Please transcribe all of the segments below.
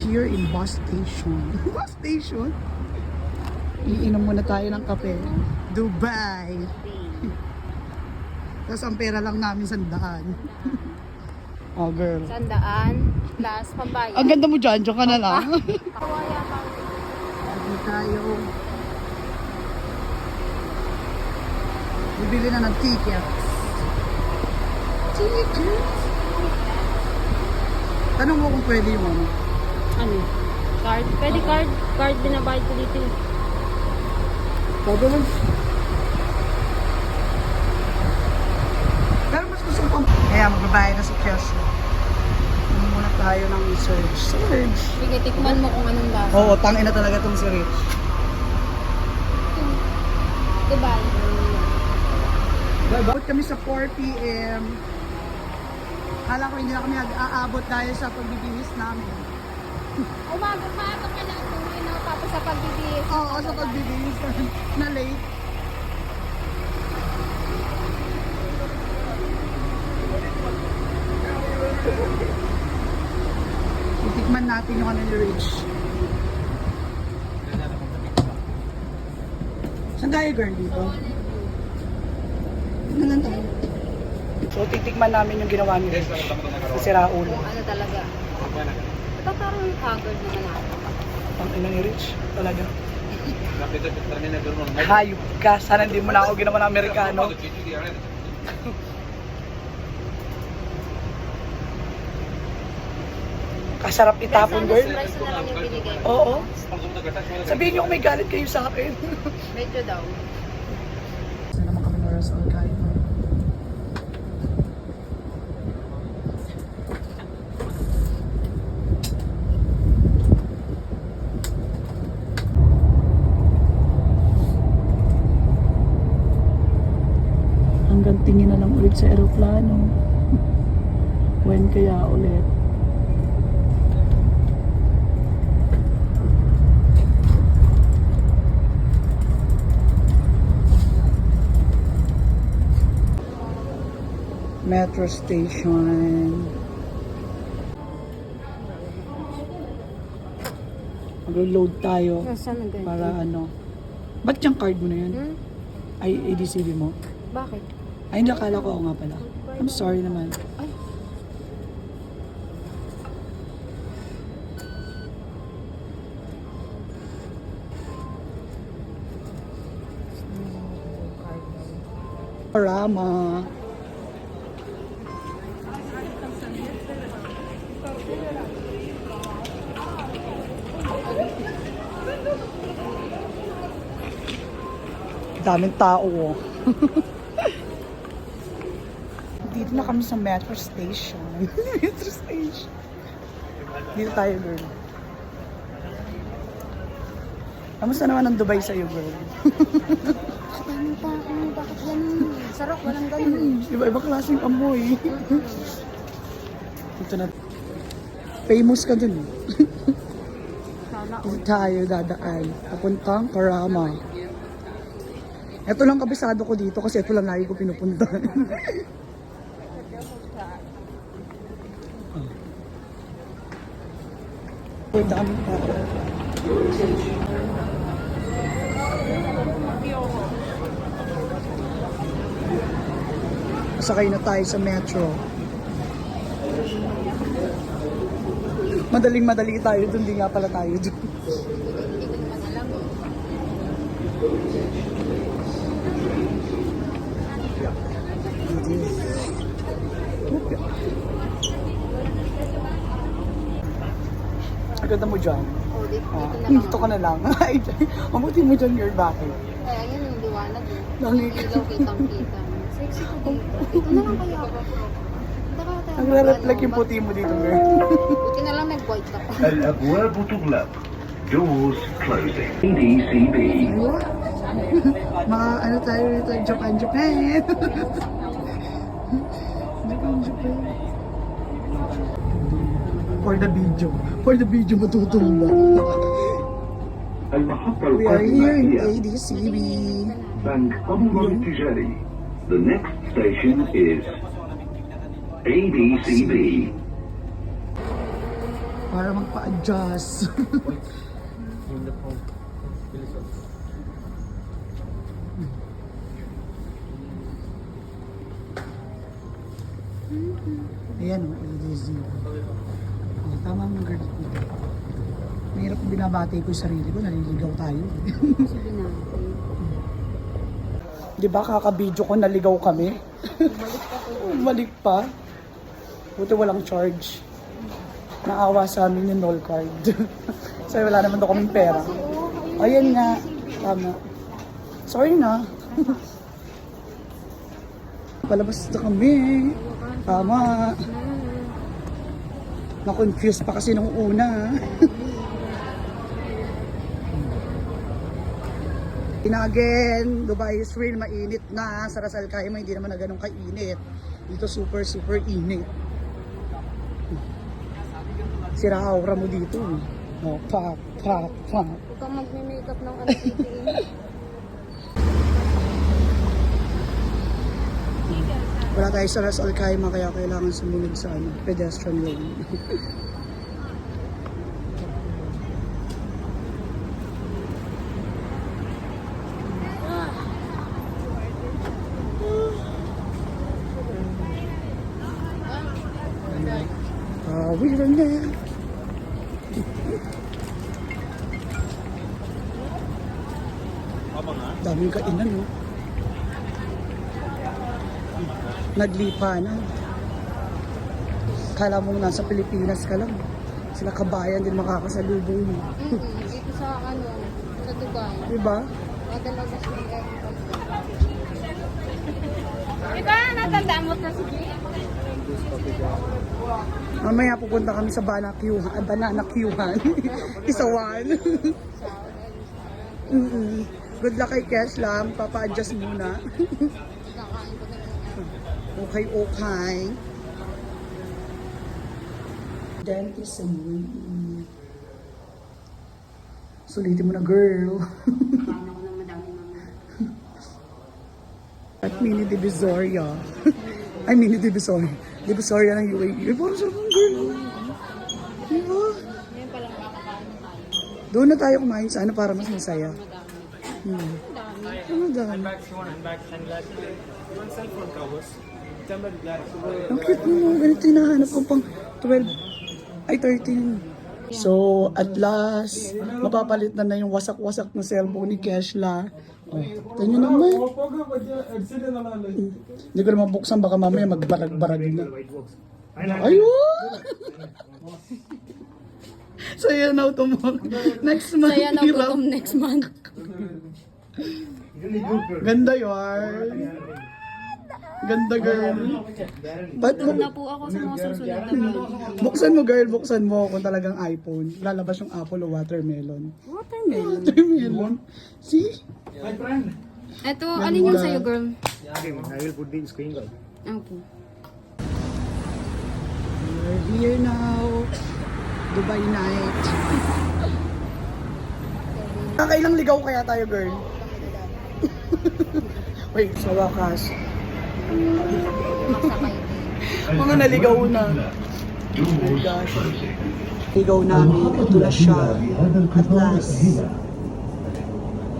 here in bus station. Bus station? Iinom muna tayo ng kape. Dubai. Tapos ang pera lang namin 100. Oh girl. 100 plus pambayad. Ang ganda mo dyan, dyan ka na lang. Kawaya pa. Hindi tayo. Bibili na ng tickets. Tickets? Tanong mo kung pwede yung ano. Ano? Card? Pwede card. Card binabayad ko dito. Pwede mo. Pero mas gusto ko. Kaya magbabayad na si Kesha. Ano muna tayo ng search. Search. Sige, tikman mo kung anong lasa. Oo, tangin na talaga itong si Rich. Dubai. Babot kami sa 4 p.m. Kala ko hindi na kami aabot dahil sa pagbibihis namin. Umaga ka lang tuloy na tapos sa pagbibihis. Oo, sa pagbibihis na late. Itikman natin yung ano ni Rich. Saan tayo girl dito? Ano lang tayo? So titikman namin yung ginawa ni Rich. Si Raul. Ano talaga? Ito parang haggard naman ako. Ang ina ni Rich, talaga. Hayop ka, sana hindi mo na ako ginawa ng Amerikano. Kasarap itapon, girl. Price na lang yung binigay mo. Oo. Sabihin niyo kung may galit kayo sa akin. Medyo daw. Saan naman kami na Ras Al-Qaeda? Hanggang tingin na lang ulit sa aeroplano. When kaya ulit? Metro station. Mag-load tayo Saan na ganyan? para ano. Ba't yung card mo na yun? Hmm? Ay, ADCB mo? Bakit? Ay, hindi, akala ko ako nga pala. I'm sorry naman. Ay. Rama. Daming tao oh. Dito na kami sa metro station. Metro station. Dito tayo, girl. Kamusta naman ang Dubai sa'yo, girl? Ano pa ako? Bakit ganun? Sarap, walang ganun. Iba-iba klaseng amoy. Ito na. Famous ka dun. Sana Dito tayo dadaan. Papuntang Karama. Ito lang kabisado ko dito kasi ito lang lagi ko pinupunta. Ang dami tao. Masakay na tayo sa metro. Madaling-madali tayo dun, di nga pala tayo dun. hindi ko naman alam. Ang ganda mo dyan. Oh, dito na lang. Dito ka na lang. Mabuti mo dyan, girl, bakit? Ay, ayun yung liwanag eh. Langit. Ilaw kitang-kita. Sexy ko dito. Dito na lang kaya ako. Nagre-reflect yung puti mo dito, girl. Buti na lang nag-white ako. الأبواب تغلق. Doors closing. EDCB. Mga ano tayo rito, Japan. Japan, Japan. For the video matutulog. المحطة We are here in القادمة هي ADCB. بنك أبو التجاري. The next station is ADCB. Para magpa-adjust. Ayan o, LDZ. Oh, tama ang girl dito. Mahirap kung binabati ko yung sarili ko, naliligaw tayo. Sabi natin. Di ba kaka-video ko naligaw kami? Balik pa po. Balik pa. Buti walang charge. Naawa sa amin yung null card. Kasi wala naman daw kaming pera. Ayan nga. Tama. Sorry na. Palabas na kami. Tama. Na-confuse pa kasi nung una. Again, Dubai is real mainit na. Sa Ras Al Khaimah hindi naman na ganun kainit. Dito super init. Sira aura mo dito. Oh, pak. Huwag kang magme-makeup ng ano titiin. Wala tayo sa Ras Al Khaimah kaya kailangan sumunod sa pedestrian lane. We're na. Daming kainan, no? Naglipa na. Kala mo nasa Pilipinas ka lang. Sila kabayan din makakasalubong mo. Dito sa sa Dubai. Diba? Madalagas ng airport. Diba? Natandaan mo na sige. Mamaya pupunta kami sa Banana Queuehan. Isawan. Good luck kay Kesh lang. Papa-adjust muna. Kakain ko na lang. Okay. Dentist and sulitin mo na, girl. Kakain ako ng madami mama. At mini Divisoria. Ay, mini Divisoria. Divisoria ng UAE. Ay, parang sarap ang girl. Diba? Ngayon palang makakain tayo. Doon na tayo kumain sana para mas masaya. Madami. Ano dami? Handbags, you want handbags, sunglasses? You want cell phone covers? Tempered glass. Ang cute mo. Ganito yung nahanap ko pang 12. Ay, 13. So, at last, mapapalit na yung wasak-wasak na cellphone ni Keshla. Oh, tingnan naman. Hindi ko naman buksan, baka mamaya magbarag-barag na. Ayun! Saya na ito mo. Next month. Saya na hirap. gutom next month. Ganda yun. Ganda, girl. Ba't mo? Na po ako sa mga susunod na vlog. Buksan mo, girl. Buksan mo kung talagang iPhone. Lalabas yung Apple o watermelon. Watermelon. Watermelon? See? Ito, alin yung sa'yo, girl? Okay, I will put the screen guard. Okay. We're here now. Dubai night. Kakailang ligaw kaya tayo, girl? Wait, sa wakas. Magsakay. Mga naligaw na. Doors closing. Ligaw namin. Ito na siya. At last.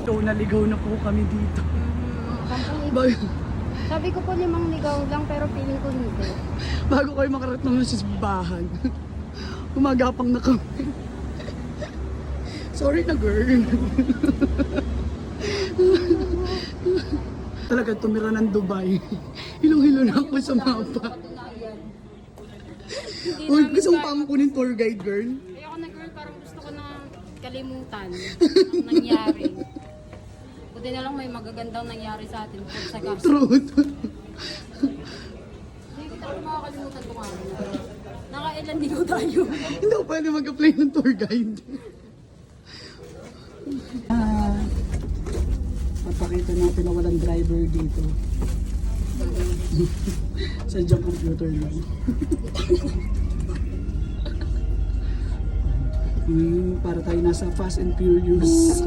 So, naligaw na po kami dito. Sabi ko po 5 ligaw lang pero feeling ko hindi. Bago kayo makarating ng simbahan. Umagapang na kami. Sorry na, girl. Talaga tumira ng Dubai. Hilong-hilo na ako sa mapa. Uy, gusto mo pa akong kunin tour guide, girl? Ayoko na, girl, parang gusto ko na kalimutan ang nangyari. Buti na lang may magagandang nangyari sa atin bukod sa gas. Truth. Hindi ko talaga makakalimutan kung ano. Nakailan ligaw tayo. Hindi ako pwede mag-apply ng tour guide. Mapakita natin na walang driver dito. Sadyang computer lang. Para tayo nasa Fast and Furious.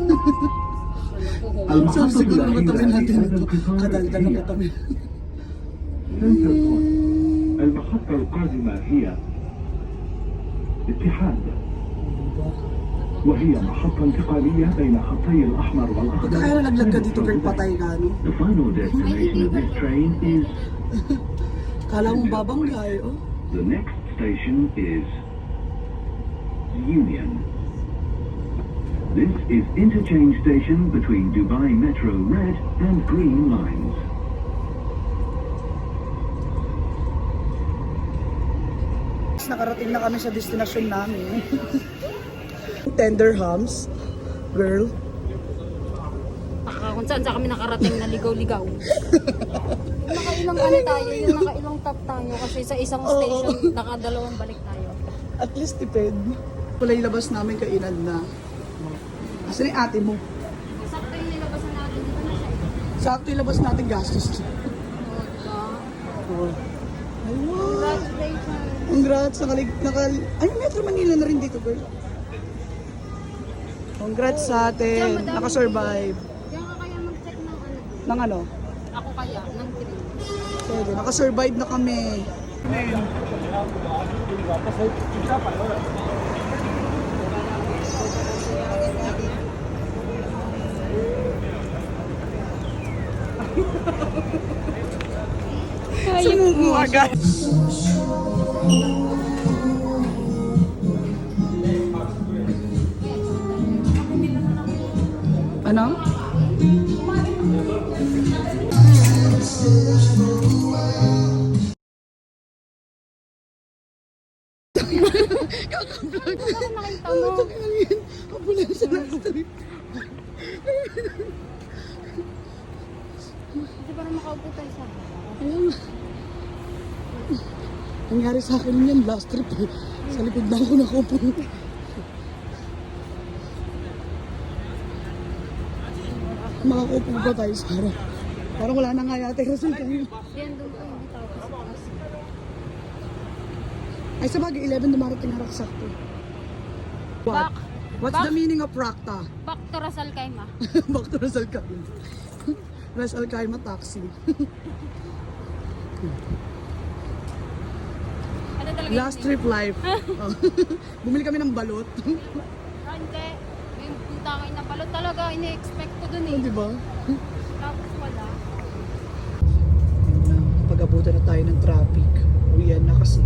So siguro matamin natin ito. Kadaldan na katamin. المحطة القادمة هي الاتحاد، وهي محطة انتقالية بين خطي الأحمر Pagka kaya والأخضر. nalaglag ka dito, girl, patay ka, no? The final destination of this train is Kala mong babanggay, oh. the next station is Union. This is interchange station between Dubai Metro Red and Green lines. Nakarating na kami sa destinasyon namin. Tender hams. Girl. Kung saan kami nakarating na ligaw-ligaw. Nakailang ano tayo, yung nakailang top tayo kasi sa isang station, nakadalawang balik tayo. At least tipid. Wala yung labas namin kainan na. Asan yung ate mo? Sakto yung nilabasan natin, dito na siya. Sakto yung labas natin gastos. Oh, diba? Oh. Ay, wow. Congratulations! Congrats. Ay, Metro Manila na rin dito, girl. Congrats sa atin. Nakasurvive. Diyan ka kaya mag-check ng ano? Ng ano? Ako kaya, ng train. Pwede. Nakasurvive na kami. Kaya mo agad. Ano? nakita mo. Ambulansya na street. Hindi ba na makaupo tayo sa Ayun. Nangyari sa akin yan last trip eh. Sa likod na ako nakaupo. Makakaupo ba tayo sa harap? Parang wala na nga yate kasi kayo. Yan doon po, hindi tayo kasi kasi. Ay sa bagay, 11 dumarating harap sakto. What? Back. What's Back. the meaning of Rakta? Back to Rasal Kaima. Back to Ras Al Khaimah. Ras Al Khaimah taxi. Ano talaga Last yun? trip life. Oh. Bumili kami ng balot. Ah, hindi. Yung putangin na balot talaga, ini-expect ko dun eh. Di ba? Tapos wala. Pag-abutan na tayo ng traffic. Uwian na kasi.